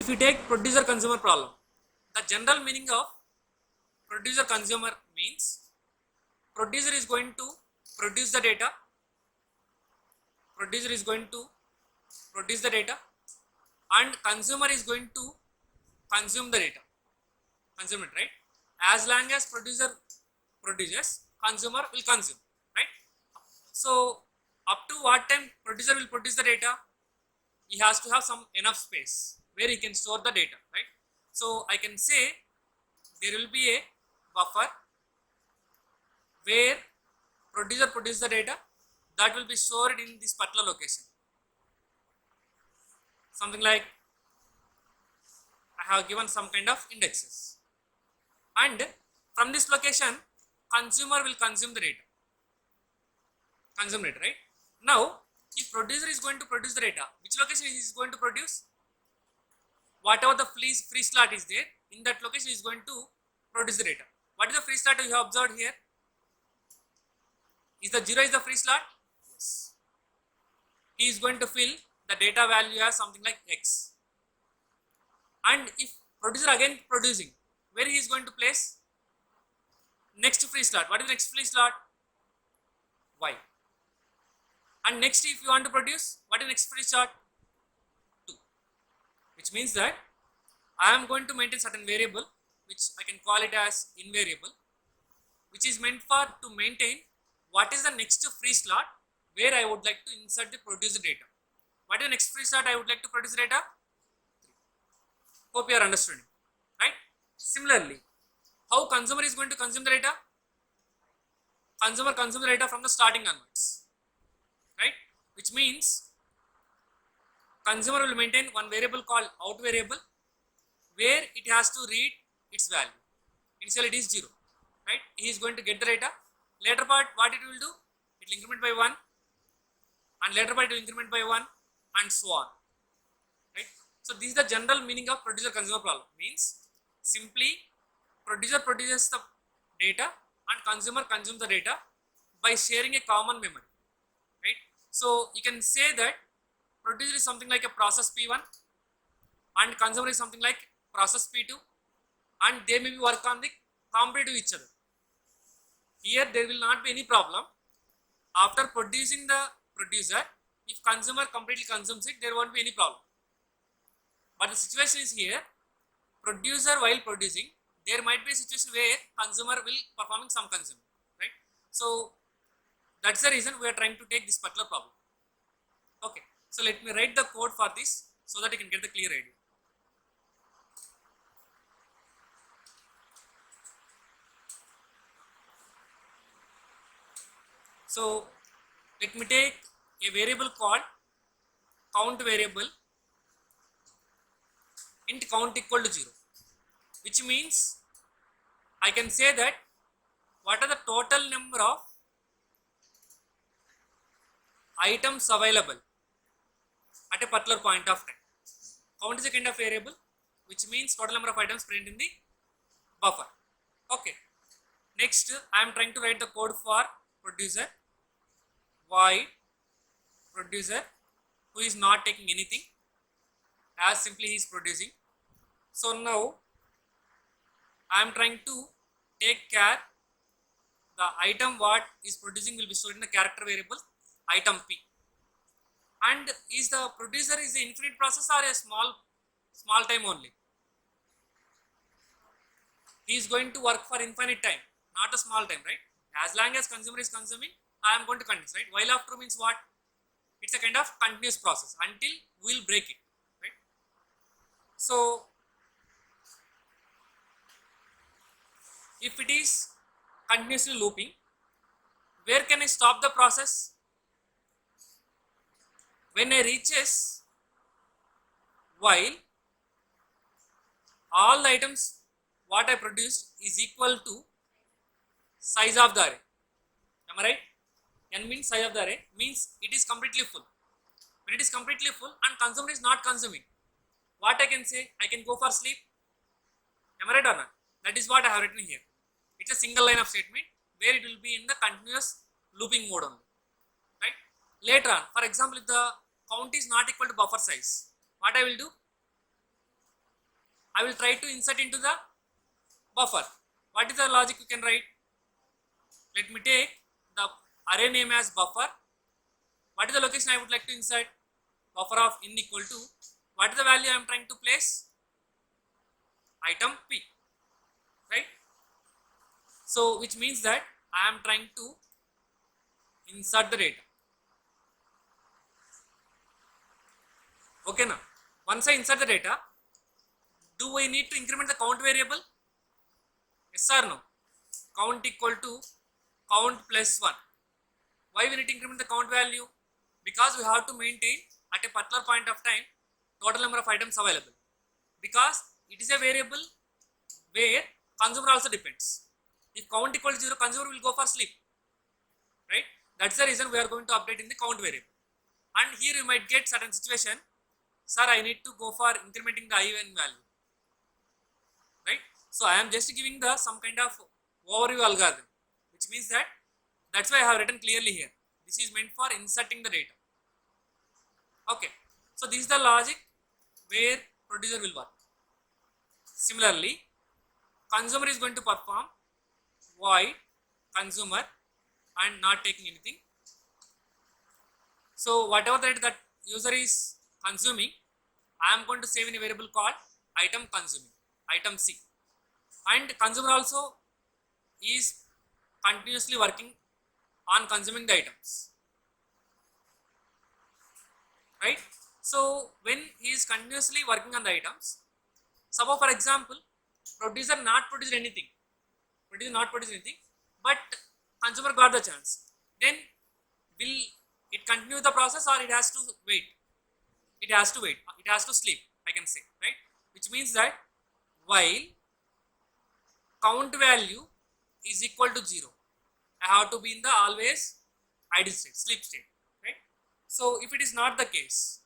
If you take producer consumer problem, the general meaning of producer consumer means producer is going to produce the data, producer is going to produce the data, and consumer is going to consume the data, consume it, right? As long as producer produces, consumer will consume, right? So up to what time producer will produce the data, he has to have some enough space where he can store the data, right? So I can say there will be a buffer where producer produces the data that will be stored in this particular location. Something like I have given some kind of indexes, and from this location consumer will consume the data, consume it, right? Now if producer is going to produce the data, which location he is going to produce? Whatever the free slot is there, in that location is going to produce the data. What is the free slot you have observed here? Is the 0 is the free slot? Yes. He is going to fill the data value as something like X. And if producer again producing, where he is going to place? Next free slot. What is the next free slot? Y. And next, if you want to produce, what is next free slot? 2. Which means that I am going to maintain certain variable, which I can call it as invariable, which is meant for to maintain what is the next free slot where I would like to insert the producer data. What is the next free slot I would like to produce data? 3. Hope you are understanding, right? Similarly, how consumer is going to consume the data? Consumer consumes the data from the starting onwards, right? Which means consumer will maintain one variable called out variable where it has to read its value. Initially it is 0, right? He is going to get the data. Later part, what it will do? It will increment by 1, and later part it will increment by 1, and so on, right? So this is the general meaning of producer consumer problem. Means simply producer produces the data and consumer consumes the data by sharing a common memory, right? So you can say that producer is something like a process P1 and consumer is something like process P2, and they may be work on the competitive each other. Here there will not be any problem. After producing the producer, if consumer completely consumes it, there won't be any problem. But the situation is here, producer while producing, there might be a situation where consumer will performing some consuming, right? So that's the reason we are trying to take this particular problem. Okay, so let me write the code for this so that you can get the clear idea. So let me take a variable called count variable, int count equal to 0, which means I can say that what are the total number of items available at a particular point of time. Count is a kind of variable, which means total number of items present in the buffer. Okay. Next, I am trying to write the code for producer. Void producer who is not taking anything, as simply he is producing. So now I am trying to take care the item what is producing will be stored in the character variable item P. And is the producer is the infinite process or a small time only? He is going to work for infinite time, not a small time, right? As long as consumer is consuming, I am going to continue, right? While after means what? It's a kind of continuous process until we will break it, right? So if it is continuously looping, where can I stop the process? When I reaches while all the items what I produced is equal to size of the array. Am I right? N means size of the array, means it is completely full. When it is completely full and consumer is not consuming, what I can say? I can go for sleep. Am I right or not? That is what I have written here. It's a single line of statement where it will be in the continuous looping mode only, right? Later on, for example, if the count is not equal to buffer size, what I will do? I will try to insert into the buffer. What is the logic you can write? Let me take the array name as buffer. What is the location I would like to insert? Buffer of in equal to, what is the value I am trying to place? Item P, right? So which means that I am trying to insert the data. Okay, now once I insert the data, do we need to increment the count variable? Yes or no? Count equal to count plus 1. Why we need to increment the count value? Because we have to maintain at a particular point of time total number of items available. Because it is a variable where consumer also depends. If count equal to 0, consumer will go for sleep, right? That's the reason we are going to update in the count variable. And here you might get certain situation, sir, I need to go for incrementing the IN value, right? So I am just giving the some kind of overview algorithm, which means that that's why I have written clearly here. This is meant for inserting the data. Okay, so this is the logic where producer will work. Similarly, consumer is going to perform void consumer and not taking anything. So whatever that user is consuming, I am going to save in a variable called item consuming, item C. And consumer also is continuously working on consuming the items, right? So when he is continuously working on the items, suppose for example, producer not produced anything, but consumer got the chance, then will it continue the process or it has to wait? It has to wait, it has to sleep, I can say, right? Which means that while count value is equal to 0, I have to be in the always idle state, sleep state, right? So if it is not the case,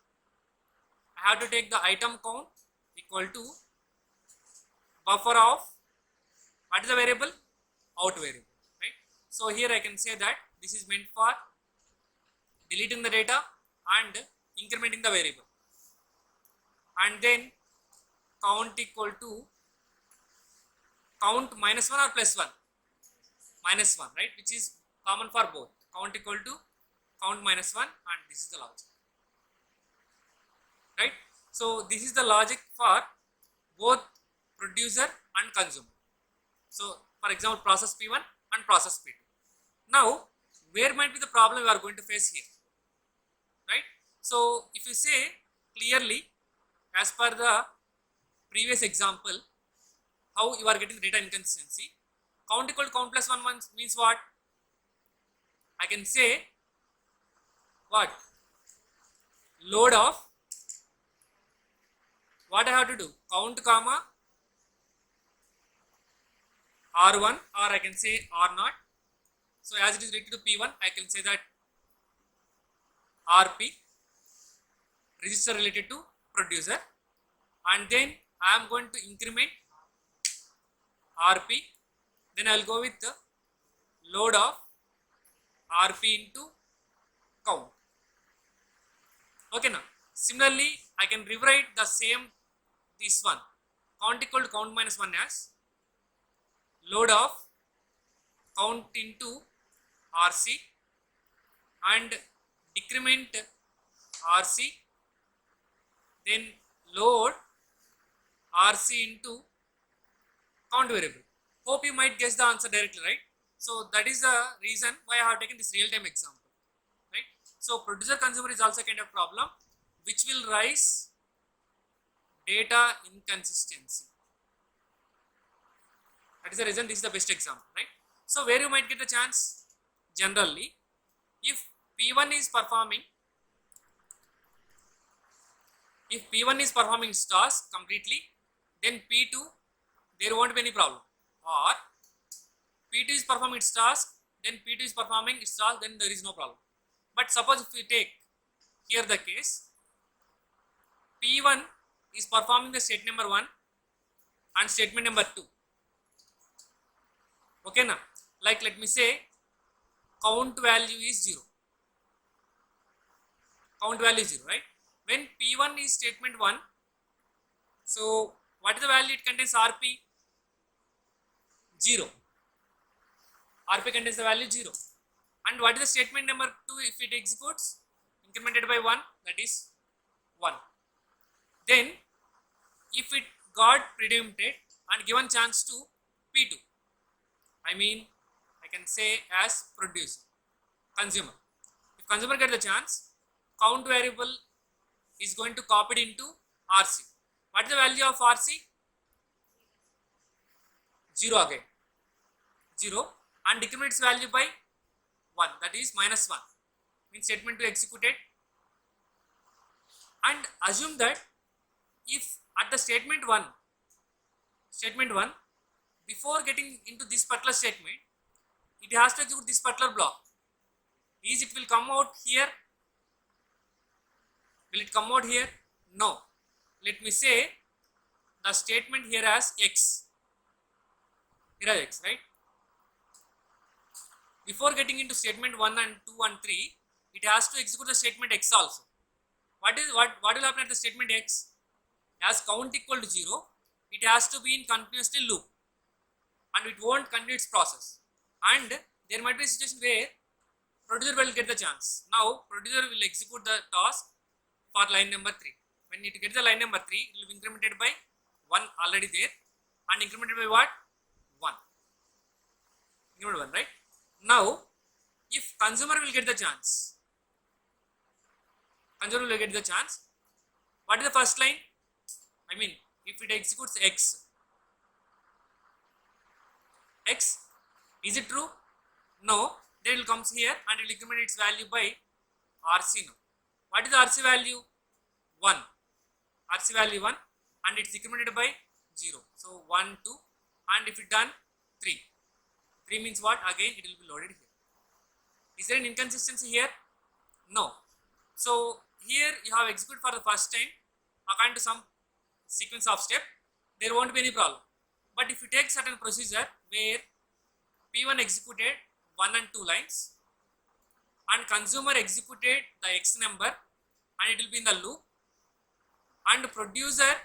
I have to take the item count equal to buffer of, what is the variable? Out variable, right? So here I can say that this is meant for deleting the data and incrementing the variable, and then count equal to count minus 1 or plus 1? Minus 1, right? Which is common for both. Count equal to count minus 1, and this is the logic, right? So this is the logic for both producer and consumer. So for example, process P1 and process P2. Now where might be the problem we are going to face here, right? So if you say clearly as per the previous example, how you are getting data inconsistency, count equal to count plus 1 means what? I can say what? Load of, what I have to do? Count comma R1, or I can say R0. So as it is related to P1, I can say that RP, register related to producer, and then I am going to increment RP, then I will go with the load of RP into count. Okay, now similarly I can rewrite the same, this one, count equal to count minus 1 as load of count into RC and decrement RC, then load RC into count variable. Hope you might guess the answer directly, right? So that is the reason why I have taken this real-time example, right? So producer consumer is also a kind of problem which will rise data inconsistency. That is the reason this is the best example, right? So where you might get a chance, generally, if P1 is performing, its task completely, then P2 there won't be any problem. Or P2 is performing its task, then P2 is performing its task, then there is no problem. But suppose if we take here the case, P1 is performing the state number 1 and statement number 2. Okay, now like let me say count value is 0. Count value is 0, right? When P1 is statement 1, so What is the value it contains? RP 0. RP contains the value 0. And what is the statement number 2 if it executes? Incremented by 1, that is 1. Then if it got preempted and given chance to P2, I mean I can say as producer, consumer. If consumer get the chance, count variable is going to copy it into RC. What is the value of RC? 0 again. 0 and decrement its value by 1, that is minus 1. Means statement 2 executed. And assume that if at the statement 1, before getting into this particular statement, it has to execute this particular block. Is it will come out here? Will it come out here? No. Let me say the statement here as X. Here as X, right? Before getting into statement 1 and 2 and 3, it has to execute the statement X also. What will happen at the statement X? As count equal to 0, it has to be in continuously loop and it won't continue its process. And there might be a situation where producer will get the chance. Now producer will execute the task for line number 3. When it gets the line number 3, it will be incremented by 1 already there and incremented by what? 1. Incremented 1, right? Now if consumer will get the chance, what is the first line? I mean if it executes X, is it true? No. Then it will comes here and it will increment its value by RC now. What is the RC value? 1. RC value 1 and it's incremented by 0. So 1, 2 and if it done 3. 3 means what? Again it will be loaded here. Is there an inconsistency here? No. So here you have executed for the first time according to some sequence of step, there won't be any problem. But if you take certain procedure where P1 executed 1 and 2 lines and consumer executed the X number and it will be in the loop and producer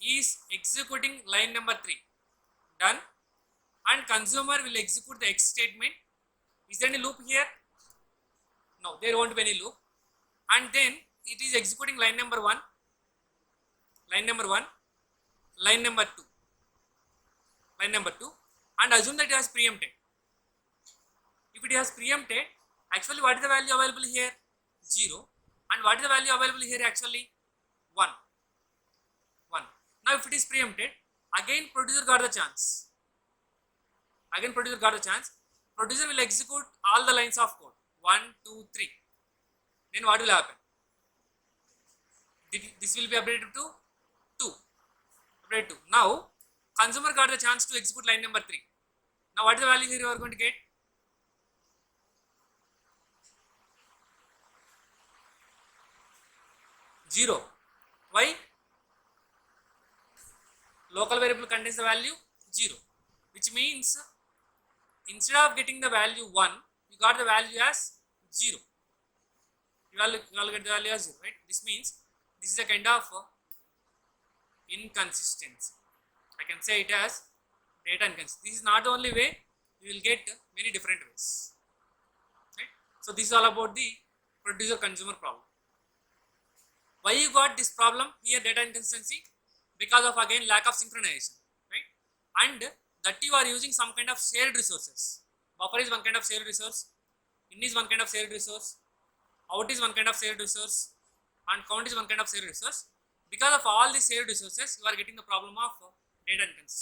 is executing line number 3, done, and consumer will execute the X statement. Is there any loop here? No, there won't be any loop. And then it is executing line number 1, line number 2, and assume that it has preempted. If it has preempted, actually what is the value available here? 0. And what is the value available here actually? 1. Now if it is preempted, again producer got the chance. Producer will execute all the lines of code. 1, 2, 3. Then what will happen? This will be updated to 2. Now consumer got the chance to execute line number 3. Now what is the value here you are going to get? 0. Why? Local variable contains the value 0, which means instead of getting the value 1, you got the value as 0. You all get the value as 0, right? This means this is a kind of inconsistency. I can say it as data inconsistency. This is not the only way, you will get many different ways, right? So this is all about the producer consumer problem. Why you got this problem here, data inconsistency? Because of again lack of synchronization, right? And that you are using some kind of shared resources. Buffer is one kind of shared resource, in is one kind of shared resource, out is one kind of shared resource, and count is one kind of shared resource. Because of all these shared resources, you are getting the problem of data inconsistency.